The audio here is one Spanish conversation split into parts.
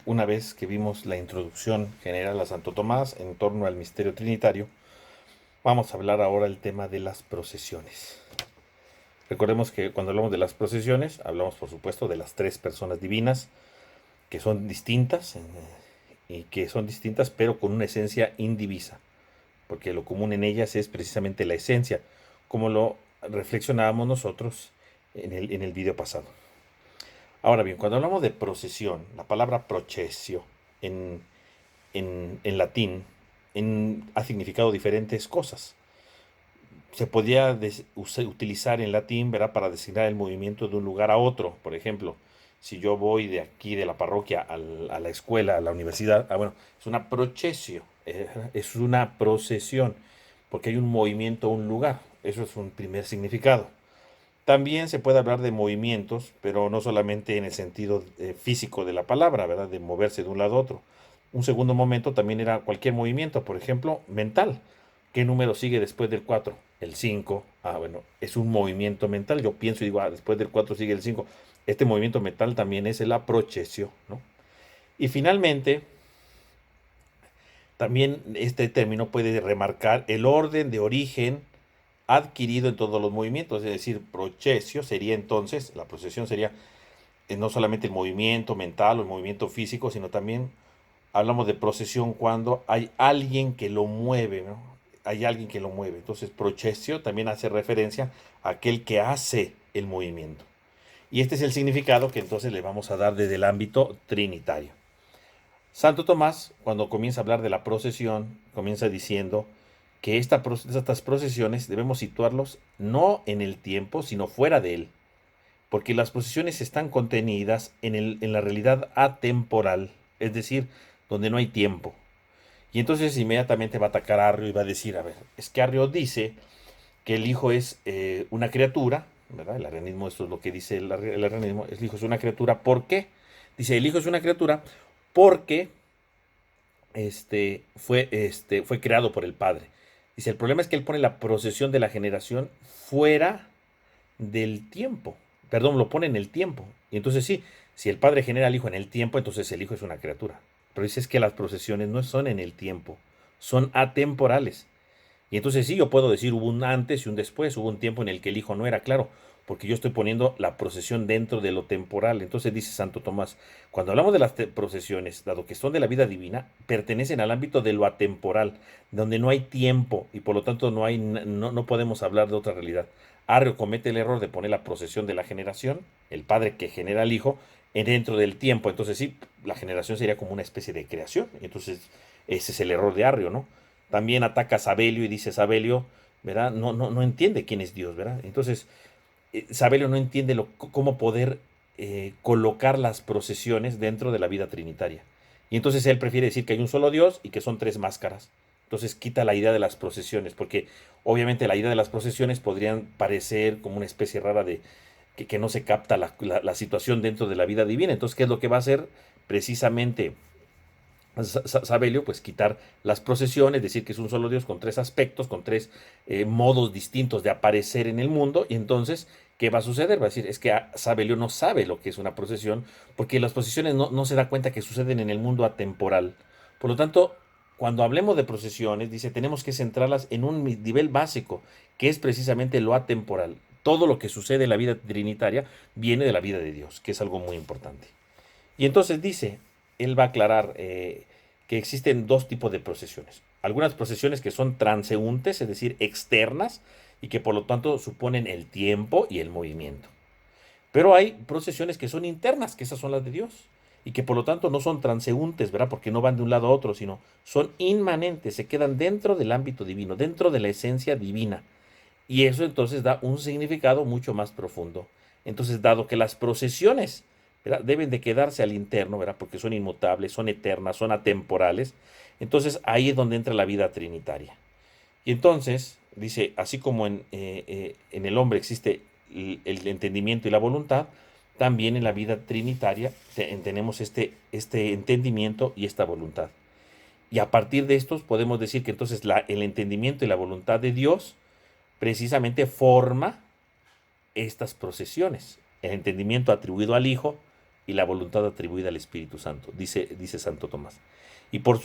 una vez que vimos la introducción general a Santo Tomás en torno al misterio trinitario, vamos a hablar ahora del tema de las procesiones. Recordemos que cuando hablamos de las procesiones, hablamos por supuesto de las tres personas divinas, que son distintas, y que son distintas pero con una esencia indivisa, porque lo común en ellas es precisamente la esencia, como lo reflexionábamos nosotros en el video pasado. Ahora bien, cuando hablamos de procesión, la palabra procesio en, en latín ha significado diferentes cosas. Se podía utilizar en latín, ¿verdad?, para designar el movimiento de un lugar a otro. Por ejemplo, si yo voy de aquí, de la parroquia, a la escuela, a la universidad, bueno, es una procesio, es una procesión, porque hay un movimiento a un lugar. Eso es un primer significado. También se puede hablar de movimientos, pero no solamente en el sentido físico de la palabra, ¿verdad? De moverse de un lado a otro. Un segundo momento también era cualquier movimiento, por ejemplo, mental. ¿Qué número sigue después del 4? El 5. Ah, bueno, es un movimiento mental. Yo pienso y digo, después del 4 sigue el 5. Este movimiento mental también es el aprocesio, ¿no? Y finalmente, también este término puede remarcar el orden de origen adquirido en todos los movimientos, es decir, procesio sería entonces, la procesión sería no solamente el movimiento mental o el movimiento físico, sino también hablamos de procesión cuando hay alguien que lo mueve, ¿no? Hay alguien que lo mueve. Entonces, procesio también hace referencia a aquel que hace el movimiento. Y este es el significado que entonces le vamos a dar desde el ámbito trinitario. Santo Tomás, cuando comienza a hablar de la procesión, comienza diciendo que estas procesiones debemos situarlos no en el tiempo, sino fuera de él, porque las procesiones están contenidas en la realidad atemporal, es decir, donde no hay tiempo. Y entonces inmediatamente va a atacar a Arrio y va a decir, a ver, es que Arrio dice que el Hijo es una criatura, ¿verdad? El arrianismo, esto es lo que dice el arrianismo, el Hijo es una criatura, ¿por qué? Dice, el Hijo es una criatura porque fue creado por el Padre. Dice, el problema es que él pone la procesión de la generación fuera del tiempo. Perdón, lo pone en el tiempo. Y entonces sí, si el Padre genera al Hijo en el tiempo, entonces el Hijo es una criatura. Pero dice es que las procesiones no son en el tiempo, son atemporales. Y entonces sí, yo puedo decir hubo un antes y un después, hubo un tiempo en el que el Hijo no era claro, porque yo estoy poniendo la procesión dentro de lo temporal. Entonces dice Santo Tomás, cuando hablamos de las procesiones, dado que son de la vida divina, pertenecen al ámbito de lo atemporal, donde no hay tiempo y por lo tanto no podemos hablar de otra realidad. Arrio comete el error de poner la procesión de la generación, el Padre que genera al Hijo, dentro del tiempo. Entonces sí, la generación sería como una especie de creación. Entonces ese es el error de Arrio, ¿no? También ataca a Sabelio y dice Sabelio, ¿verdad? No entiende quién es Dios, ¿verdad? Entonces, Sabelio no entiende cómo poder colocar las procesiones dentro de la vida trinitaria. Y entonces él prefiere decir que hay un solo Dios y que son tres máscaras. Entonces quita la idea de las procesiones, porque obviamente la idea de las procesiones podrían parecer como una especie rara de que no se capta la situación dentro de la vida divina. Entonces, ¿qué es lo que va a hacer? Precisamente Sabelio, pues quitar las procesiones, decir que es un solo Dios con tres aspectos, con tres modos distintos de aparecer en el mundo, y entonces, ¿qué va a suceder? Va a decir, es que Sabelio no sabe lo que es una procesión, porque las procesiones no se da cuenta que suceden en el mundo atemporal. Por lo tanto, cuando hablemos de procesiones, dice, tenemos que centrarlas en un nivel básico, que es precisamente lo atemporal. Todo lo que sucede en la vida trinitaria viene de la vida de Dios, que es algo muy importante. Y entonces dice, él va a aclarar que existen dos tipos de procesiones. Algunas procesiones que son transeúntes, es decir, externas, y que por lo tanto suponen el tiempo y el movimiento. Pero hay procesiones que son internas, que esas son las de Dios, y que por lo tanto no son transeúntes, ¿verdad? Porque no van de un lado a otro, sino son inmanentes, se quedan dentro del ámbito divino, dentro de la esencia divina. Y eso entonces da un significado mucho más profundo. Entonces, dado que las procesiones, ¿verdad?, deben de quedarse al interno, ¿verdad?, porque son inmutables, son eternas, son atemporales, entonces ahí es donde entra la vida trinitaria. Y entonces, dice, así como en el hombre existe el entendimiento y la voluntad, también en la vida trinitaria tenemos este entendimiento y esta voluntad. Y a partir de estos podemos decir que entonces el entendimiento y la voluntad de Dios precisamente forma estas procesiones. El entendimiento atribuido al Hijo, y la voluntad atribuida al Espíritu Santo, dice Santo Tomás. Y por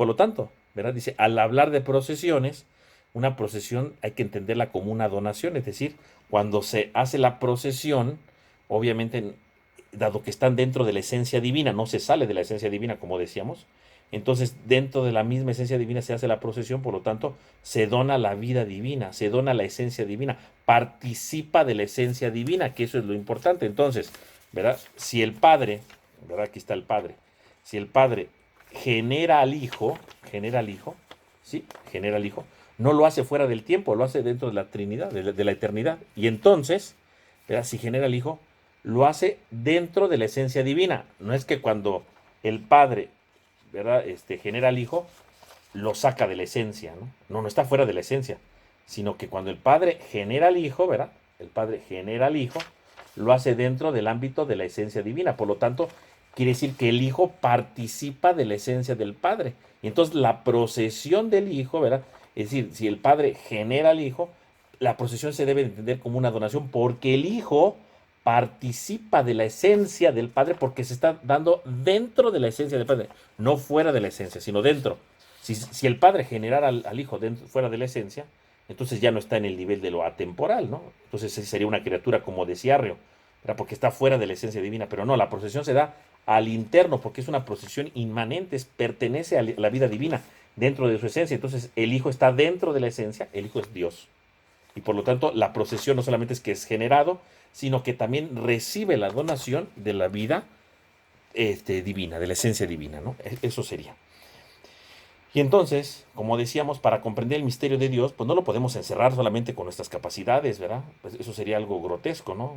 lo tanto, ¿verdad? Dice, al hablar de procesiones, una procesión hay que entenderla como una donación, es decir, cuando se hace la procesión, obviamente, dado que están dentro de la esencia divina, no se sale de la esencia divina, como decíamos, entonces dentro de la misma esencia divina se hace la procesión, por lo tanto, se dona la vida divina, se dona la esencia divina, participa de la esencia divina, que eso es lo importante. Entonces, ¿verdad? Si el Padre, ¿verdad? Aquí está el Padre, si el Padre genera al Hijo, ¿sí? Genera al Hijo, no lo hace fuera del tiempo, lo hace dentro de la Trinidad, de la eternidad. Y entonces, ¿verdad? Si genera al Hijo, lo hace dentro de la esencia divina. No es que cuando el Padre, ¿verdad? Genera al Hijo, lo saca de la esencia, ¿no? No, no está fuera de la esencia, sino que cuando el Padre genera al Hijo, ¿verdad? El Padre genera al Hijo, lo hace dentro del ámbito de la esencia divina. Por lo tanto, quiere decir que el Hijo participa de la esencia del Padre. Y entonces la procesión del Hijo, ¿verdad? Es decir, si el Padre genera al Hijo, la procesión se debe entender como una donación porque el Hijo participa de la esencia del Padre porque se está dando dentro de la esencia del Padre, no fuera de la esencia, sino dentro. Si el Padre generara al Hijo fuera de la esencia, entonces ya no está en el nivel de lo atemporal, ¿no? Entonces sería una criatura como decía Arrio, ¿verdad? Porque está fuera de la esencia divina, pero no, la procesión se da al interno porque es una procesión inmanente, pertenece a la vida divina dentro de su esencia. Entonces el Hijo está dentro de la esencia, el Hijo es Dios. Y por lo tanto, la procesión no solamente es que es generado, sino que también recibe la donación de la vida divina, de la esencia divina, ¿no? Eso sería. Y entonces, como decíamos, para comprender el misterio de Dios, pues no lo podemos encerrar solamente con nuestras capacidades, ¿verdad? Pues eso sería algo grotesco, ¿no?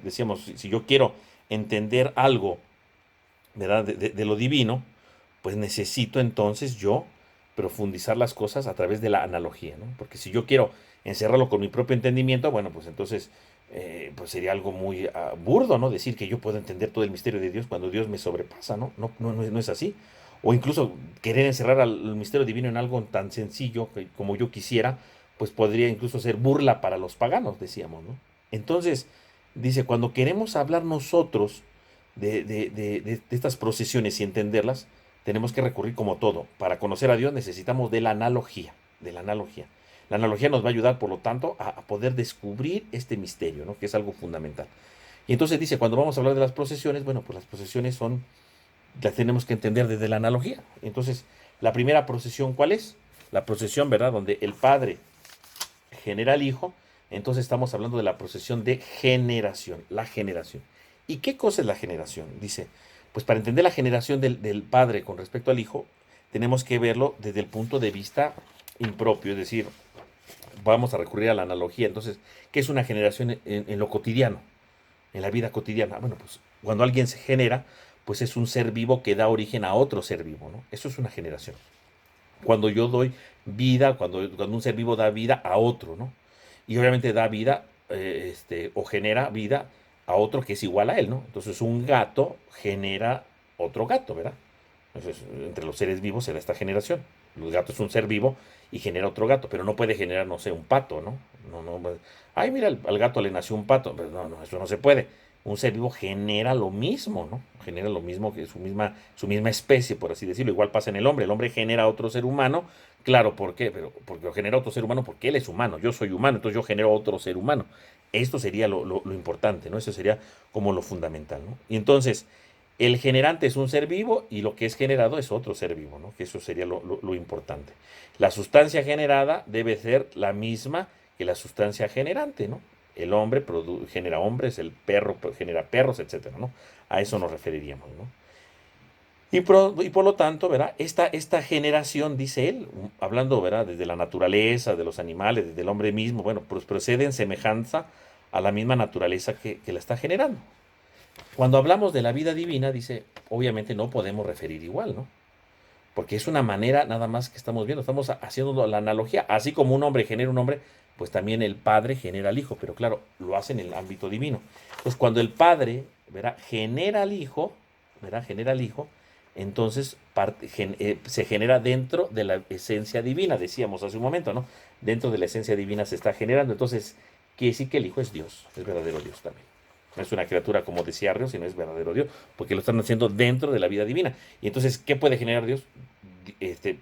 Decíamos, si yo quiero entender algo, ¿verdad? De lo divino, pues necesito entonces yo profundizar las cosas a través de la analogía, ¿no? Porque si yo quiero encerrarlo con mi propio entendimiento, bueno, pues entonces pues sería algo muy burdo, ¿no? Decir que yo puedo entender todo el misterio de Dios cuando Dios me sobrepasa, ¿no? No es así. O incluso querer encerrar al misterio divino en algo tan sencillo como yo quisiera, pues podría incluso ser burla para los paganos, decíamos, ¿no? Entonces, dice, cuando queremos hablar nosotros de estas procesiones y entenderlas, tenemos que recurrir como todo. Para conocer a Dios necesitamos de la analogía, de la analogía. La analogía nos va a ayudar, por lo tanto, a poder descubrir este misterio, ¿no? Que es algo fundamental. Y entonces dice, cuando vamos a hablar de las procesiones, bueno, pues las procesiones las tenemos que entender desde la analogía. Entonces, la primera procesión, ¿cuál es? La procesión, ¿verdad? Donde el Padre genera al Hijo. Entonces estamos hablando de la procesión de generación, la generación. ¿Y qué cosa es la generación? Dice, pues para entender la generación del Padre con respecto al Hijo, tenemos que verlo desde el punto de vista impropio, es decir, vamos a recurrir a la analogía. Entonces, ¿qué es una generación en lo cotidiano, en la vida cotidiana? Bueno, pues cuando alguien se genera, pues es un ser vivo que da origen a otro ser vivo, ¿no? Eso es una generación. Cuando yo doy vida, cuando un ser vivo da vida a otro, ¿no? Y obviamente da vida, o genera vida a otro que es igual a él, ¿no? Entonces un gato genera otro gato, ¿verdad? Entonces, entre los seres vivos se da esta generación. El gato es un ser vivo y genera otro gato, pero no puede generar, no sé, un pato, ¿no? Ay, mira, al gato le nació un pato. Pues no, eso no se puede. Un ser vivo genera lo mismo, ¿no? Genera lo mismo que su misma especie, por así decirlo. Igual pasa en el hombre. El hombre genera otro ser humano. Claro, ¿por qué? Porque lo genera otro ser humano porque él es humano. Yo soy humano, entonces yo genero otro ser humano. Esto sería lo importante, ¿no? Eso sería como lo fundamental, ¿no? Y entonces, el generante es un ser vivo y lo que es generado es otro ser vivo, ¿no? Que eso sería lo importante. La sustancia generada debe ser la misma que la sustancia generante, ¿no? El hombre genera hombres, el perro genera perros, etcétera, ¿no? A eso nos referiríamos, ¿no? Y por lo tanto, ¿verdad? Esta generación, dice él, hablando, ¿verdad? Desde la naturaleza, de los animales, desde el hombre mismo, bueno, pues procede en semejanza a la misma naturaleza que la está generando. Cuando hablamos de la vida divina, dice, obviamente no podemos referir igual, ¿no? Porque es una manera nada más que estamos viendo, estamos haciendo la analogía, así como un hombre genera un hombre, pues también el Padre genera al Hijo, pero claro, lo hace en el ámbito divino. Pues cuando el Padre, ¿verdad? Genera al Hijo, ¿verdad? Genera al Hijo, entonces se genera dentro de la esencia divina, decíamos hace un momento, ¿no? Dentro de la esencia divina se está generando, entonces quiere decir que el Hijo es Dios, es verdadero Dios también. No es una criatura, como decía Arreo, sino es verdadero Dios, porque lo están haciendo dentro de la vida divina. Y entonces, ¿qué puede generar Dios?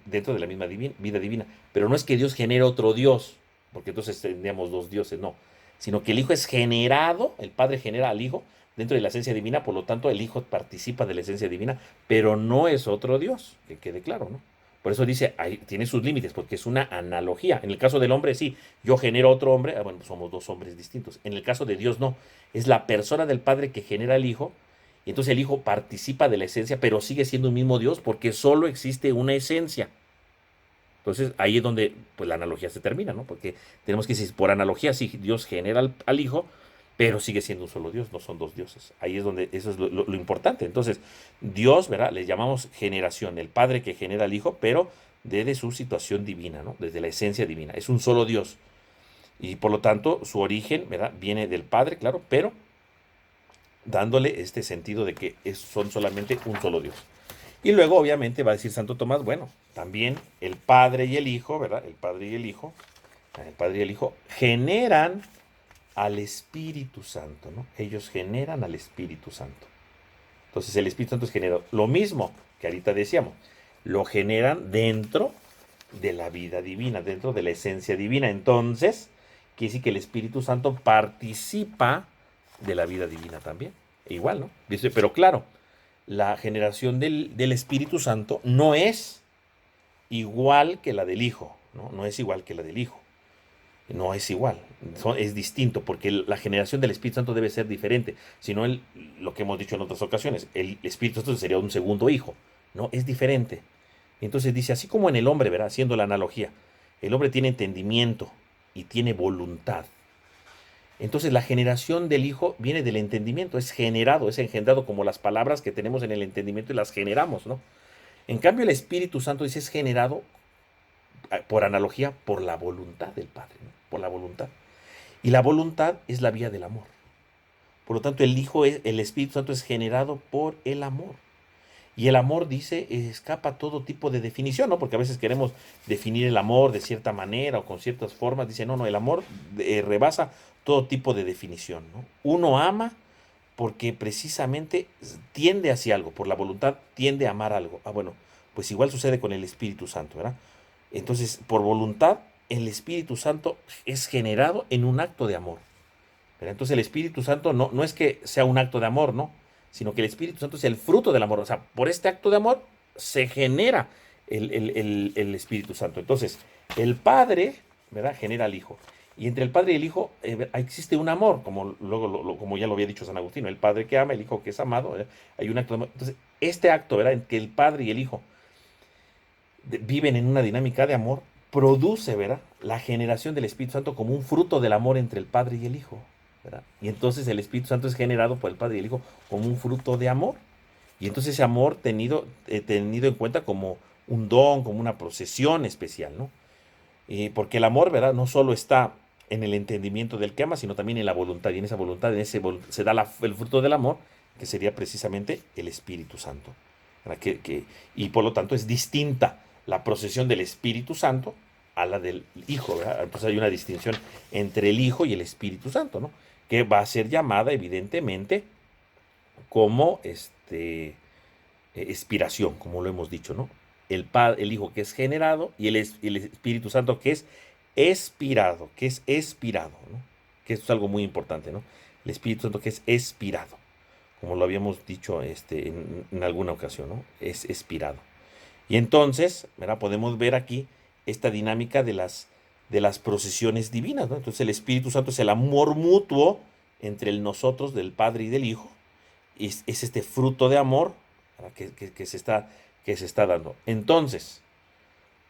Dentro de la misma vida divina. Pero no es que Dios genere otro Dios, porque entonces tendríamos dos dioses, no. Sino que el Hijo es generado, el Padre genera al Hijo dentro de la esencia divina, por lo tanto el Hijo participa de la esencia divina, pero no es otro Dios, que quede claro, ¿no? Por eso dice, ahí tiene sus límites, porque es una analogía. En el caso del hombre, sí, yo genero otro hombre, bueno, pues somos dos hombres distintos. En el caso de Dios, no. Es la persona del Padre que genera al Hijo, y entonces el Hijo participa de la esencia, pero sigue siendo un mismo Dios, porque solo existe una esencia. Entonces ahí es donde pues, la analogía se termina, ¿no? Porque tenemos que decir, por analogía, sí, Dios genera al Hijo, pero sigue siendo un solo Dios, no son dos dioses. Ahí es donde eso es lo importante. Entonces, Dios, ¿verdad? Le llamamos generación, el Padre que genera al Hijo, pero desde su situación divina, ¿no? Desde la esencia divina. Es un solo Dios. Y por lo tanto, su origen, ¿verdad? Viene del Padre, claro, pero dándole este sentido de que son solamente un solo Dios. Y luego, obviamente, va a decir Santo Tomás, bueno, también el Padre y el Hijo, ¿verdad? El Padre y el Hijo generan al Espíritu Santo, ¿no? Ellos generan al Espíritu Santo. Entonces, el Espíritu Santo es generado. Lo mismo que ahorita decíamos, lo generan dentro de la vida divina, dentro de la esencia divina. Entonces, quiere decir que el Espíritu Santo participa de la vida divina también. Igual, ¿no? Dice, pero claro, la generación del Espíritu Santo no es igual que la del Hijo, ¿no? No es igual que la del Hijo. No es igual, es distinto, porque la generación del Espíritu Santo debe ser diferente. Si no, lo que hemos dicho en otras ocasiones, el Espíritu Santo sería un segundo hijo. No, es diferente. Entonces dice, así como en el hombre, ¿verdad? Haciendo la analogía, el hombre tiene entendimiento y tiene voluntad. Entonces la generación del Hijo viene del entendimiento, es generado, es engendrado como las palabras que tenemos en el entendimiento y las generamos, ¿no? En cambio el Espíritu Santo dice es generado por analogía por la voluntad del Padre, ¿no? Por la voluntad. Y la voluntad es la vía del amor. Por lo tanto el Espíritu Santo es generado por el amor. Y el amor, dice, escapa todo tipo de definición, ¿no? Porque a veces queremos definir el amor de cierta manera o con ciertas formas. Dice, no, no, el amor rebasa todo tipo de definición, ¿no? Uno ama porque precisamente tiende hacia algo, por la voluntad tiende a amar algo. Ah, bueno, pues igual sucede con el Espíritu Santo, ¿verdad? Entonces, por voluntad, el Espíritu Santo es generado en un acto de amor. ¿Verdad? Entonces, el Espíritu Santo no es que sea un acto de amor, ¿no? Sino que el Espíritu Santo es el fruto del amor. O sea, por este acto de amor se genera el Espíritu Santo. Entonces, el Padre, ¿verdad? Genera al Hijo. Y entre el Padre y el Hijo existe un amor, como, luego, como ya lo había dicho San Agustín, el Padre que ama, el Hijo que es amado, ¿verdad? Hay un acto de amor. Entonces, este acto, ¿verdad? En que el Padre y el Hijo viven en una dinámica de amor, produce, ¿verdad? La generación del Espíritu Santo como un fruto del amor entre el Padre y el Hijo, ¿verdad? Y entonces el Espíritu Santo es generado por el Padre y el Hijo como un fruto de amor. Y entonces ese amor tenido en cuenta como un don, como una procesión especial, ¿no? Porque el amor, ¿verdad? No solo está en el entendimiento del que ama, sino también en la voluntad. Y en esa voluntad, se da el fruto del amor, que sería precisamente el Espíritu Santo. ¿Verdad? Y por lo tanto es distinta la procesión del Espíritu Santo a la del Hijo, ¿verdad? Entonces hay una distinción entre el Hijo y el Espíritu Santo, ¿no? Que va a ser llamada evidentemente como expiración, como lo hemos dicho, ¿no? El Hijo que es generado y el Espíritu Santo que es expirado, ¿no? Que esto es algo muy importante, ¿no? El Espíritu Santo que es expirado, como lo habíamos dicho en alguna ocasión, ¿no? Es expirado. Y entonces, ¿verdad? Podemos ver aquí esta dinámica de las procesiones divinas, ¿no? Entonces el Espíritu Santo es el amor mutuo entre el nosotros, del Padre y del Hijo, y es este fruto de amor, ¿verdad? que se está dando. Entonces,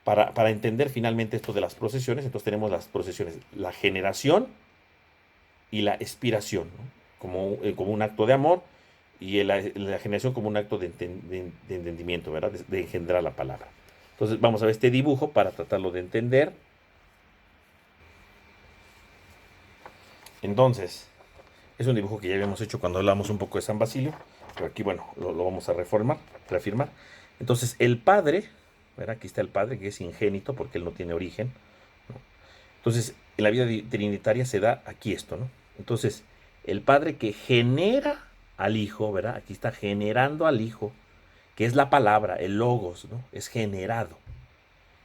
para entender finalmente esto de las procesiones, entonces tenemos las procesiones, la generación y la expiración, ¿no? Como un acto de amor y la generación como un acto de entendimiento, ¿verdad? De engendrar la palabra. Entonces vamos a ver este dibujo para tratarlo de entender. Entonces, es un dibujo que ya habíamos hecho cuando hablamos un poco de San Basilio, pero aquí, bueno, lo vamos a reafirmar. Entonces, el Padre, ¿verdad? Aquí está el Padre, que es ingénito porque él no tiene origen, ¿no? Entonces, en la vida trinitaria se da aquí esto, ¿no? Entonces, el Padre que genera al Hijo, ¿verdad? Aquí está generando al Hijo, que es la palabra, el logos, ¿no? Es generado.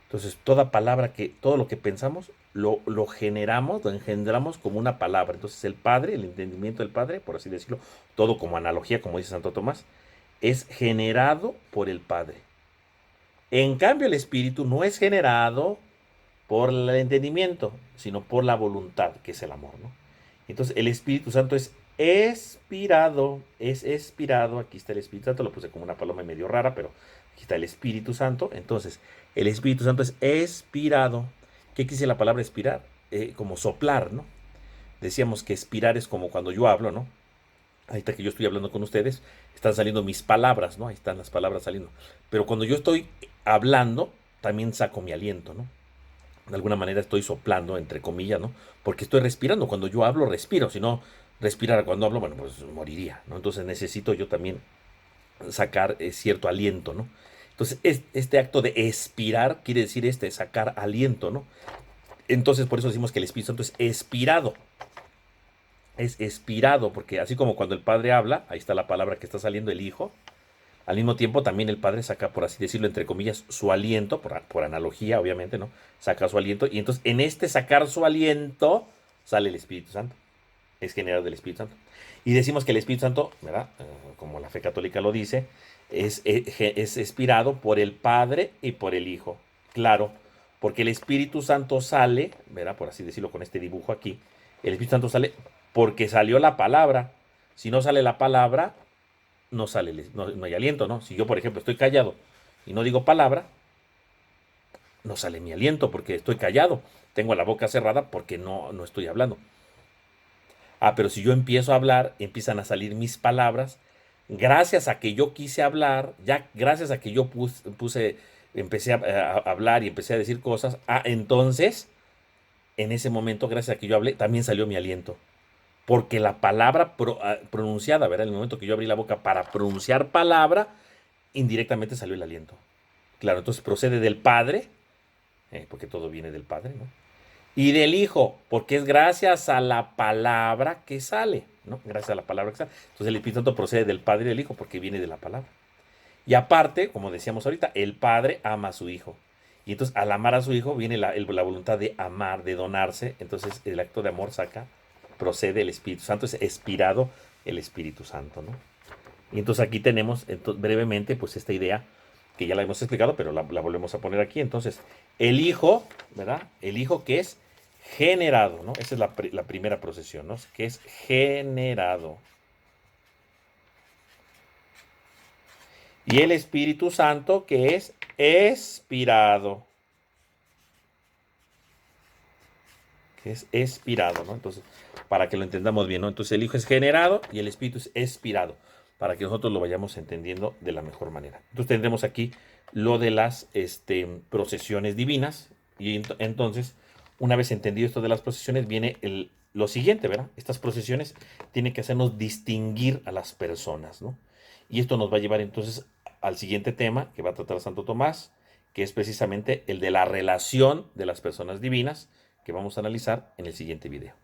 Entonces, toda palabra todo lo que pensamos, lo generamos, lo engendramos como una palabra. Entonces, el Padre, el entendimiento del Padre, por así decirlo, todo como analogía, como dice Santo Tomás, es generado por el Padre. En cambio, el Espíritu no es generado por el entendimiento, sino por la voluntad, que es el amor, ¿no? Entonces, el Espíritu Santo es expirado, aquí está el Espíritu Santo, lo puse como una paloma medio rara, pero aquí está el Espíritu Santo. Entonces, el Espíritu Santo es expirado. ¿Qué quiere decir la palabra expirar? Como soplar, ¿no? Decíamos que expirar es como cuando yo hablo, ¿no? Ahí está que yo estoy hablando con ustedes, están saliendo mis palabras, ¿no? Ahí están las palabras saliendo. Pero cuando yo estoy hablando, también saco mi aliento, ¿no? De alguna manera estoy soplando, entre comillas, ¿no? Porque estoy respirando. Cuando yo hablo, respiro. Si no respirara cuando hablo, bueno, pues moriría, ¿no? Entonces necesito yo también sacar cierto aliento, ¿no? Entonces, este acto de expirar quiere decir sacar aliento, ¿no? Entonces, por eso decimos que el Espíritu Santo es expirado. Es expirado, porque así como cuando el Padre habla, ahí está la palabra que está saliendo, el Hijo, al mismo tiempo también el Padre saca, por así decirlo, entre comillas, su aliento, por analogía, obviamente, ¿no? Saca su aliento, y entonces en este sacar su aliento sale el Espíritu Santo, es generado del Espíritu Santo. Y decimos que el Espíritu Santo, ¿verdad? Como la fe católica lo dice, es inspirado por el Padre y por el Hijo. Claro, porque el Espíritu Santo sale, ¿verdad? Por así decirlo con este dibujo aquí, el Espíritu Santo sale porque salió la palabra. Si no sale la palabra, no sale, no hay aliento, ¿no? Si yo, por ejemplo, estoy callado y no digo palabra, no sale mi aliento porque estoy callado. Tengo la boca cerrada porque no estoy hablando. Ah, pero si yo empiezo a hablar, empiezan a salir mis palabras. Gracias a que yo quise hablar, ya gracias a que yo empecé a hablar y empecé a decir cosas, entonces, en ese momento, gracias a que yo hablé, también salió mi aliento. Porque la palabra pronunciada, ¿verdad? En el momento que yo abrí la boca para pronunciar palabra, indirectamente salió el aliento. Claro, entonces procede del Padre, porque todo viene del Padre, ¿no? Y del Hijo, porque es gracias a la palabra que sale, ¿no? Gracias a la palabra que sale. Entonces el Espíritu Santo procede del Padre y del Hijo, porque viene de la palabra. Y aparte, como decíamos ahorita, el Padre ama a su Hijo. Y entonces al amar a su Hijo viene la voluntad de amar, de donarse. Entonces el acto de amor procede el Espíritu Santo, es expirado el Espíritu Santo, ¿no? Y entonces aquí tenemos brevemente pues esta idea que ya la hemos explicado, pero la volvemos a poner aquí. Entonces, el Hijo, ¿verdad? El Hijo que es generado, ¿no? Esa es la primera procesión, ¿no? Que es generado. Y el Espíritu Santo que es expirado. Que es expirado, ¿no? Entonces, para que lo entendamos bien, ¿no? Entonces, el Hijo es generado y el Espíritu es expirado, para que nosotros lo vayamos entendiendo de la mejor manera. Entonces, tendremos aquí lo de las procesiones divinas, y entonces, una vez entendido esto de las procesiones, viene lo siguiente, ¿verdad? Estas procesiones tienen que hacernos distinguir a las personas, ¿no? Y esto nos va a llevar entonces al siguiente tema que va a tratar Santo Tomás, que es precisamente el de la relación de las personas divinas, que vamos a analizar en el siguiente video.